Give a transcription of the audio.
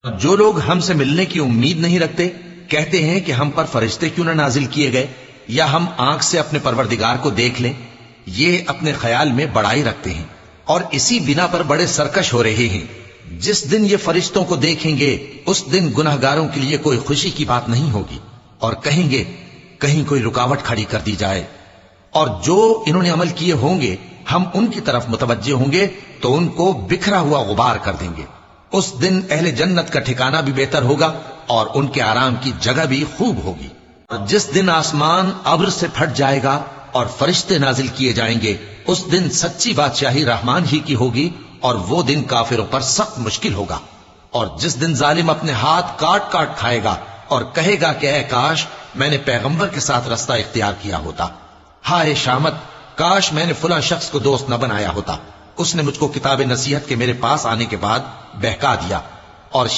جو لوگ ہم سے ملنے کی امید نہیں رکھتے کہتے ہیں کہ ہم پر فرشتے کیوں نہ نازل کیے گئے یا ہم آنکھ سے اپنے پروردگار کو دیکھ لیں. یہ اپنے خیال میں بڑائی رکھتے ہیں اور اسی بنا پر بڑے سرکش ہو رہے ہیں. جس دن یہ فرشتوں کو دیکھیں گے اس دن گناہگاروں کے لیے کوئی خوشی کی بات نہیں ہوگی اور کہیں گے کہیں کوئی رکاوٹ کھڑی کر دی جائے. اور جو انہوں نے عمل کیے ہوں گے ہم ان کی طرف متوجہ ہوں گے تو ان کو بکھرا ہوا غبار کر دیں گے. اس دن اہل جنت کا ٹھکانہ بھی بہتر ہوگا اور ان کے آرام کی جگہ بھی خوب ہوگی. اور جس دن آسمان ابر سے پھٹ جائے گا اور فرشتے نازل کیے جائیں گے اس دن سچی بادشاہی رحمان ہی کی ہوگی اور وہ دن کافروں پر سخت مشکل ہوگا. اور جس دن ظالم اپنے ہاتھ کاٹ کاٹ کھائے گا اور کہے گا کہ اے کاش میں نے پیغمبر کے ساتھ رستہ اختیار کیا ہوتا. ہائے شامت، کاش میں نے فلاں شخص کو دوست نہ بنایا ہوتا. اس نے مجھ کو کتاب نصیحت کے میرے پاس آنے کے بعد بہکا دیا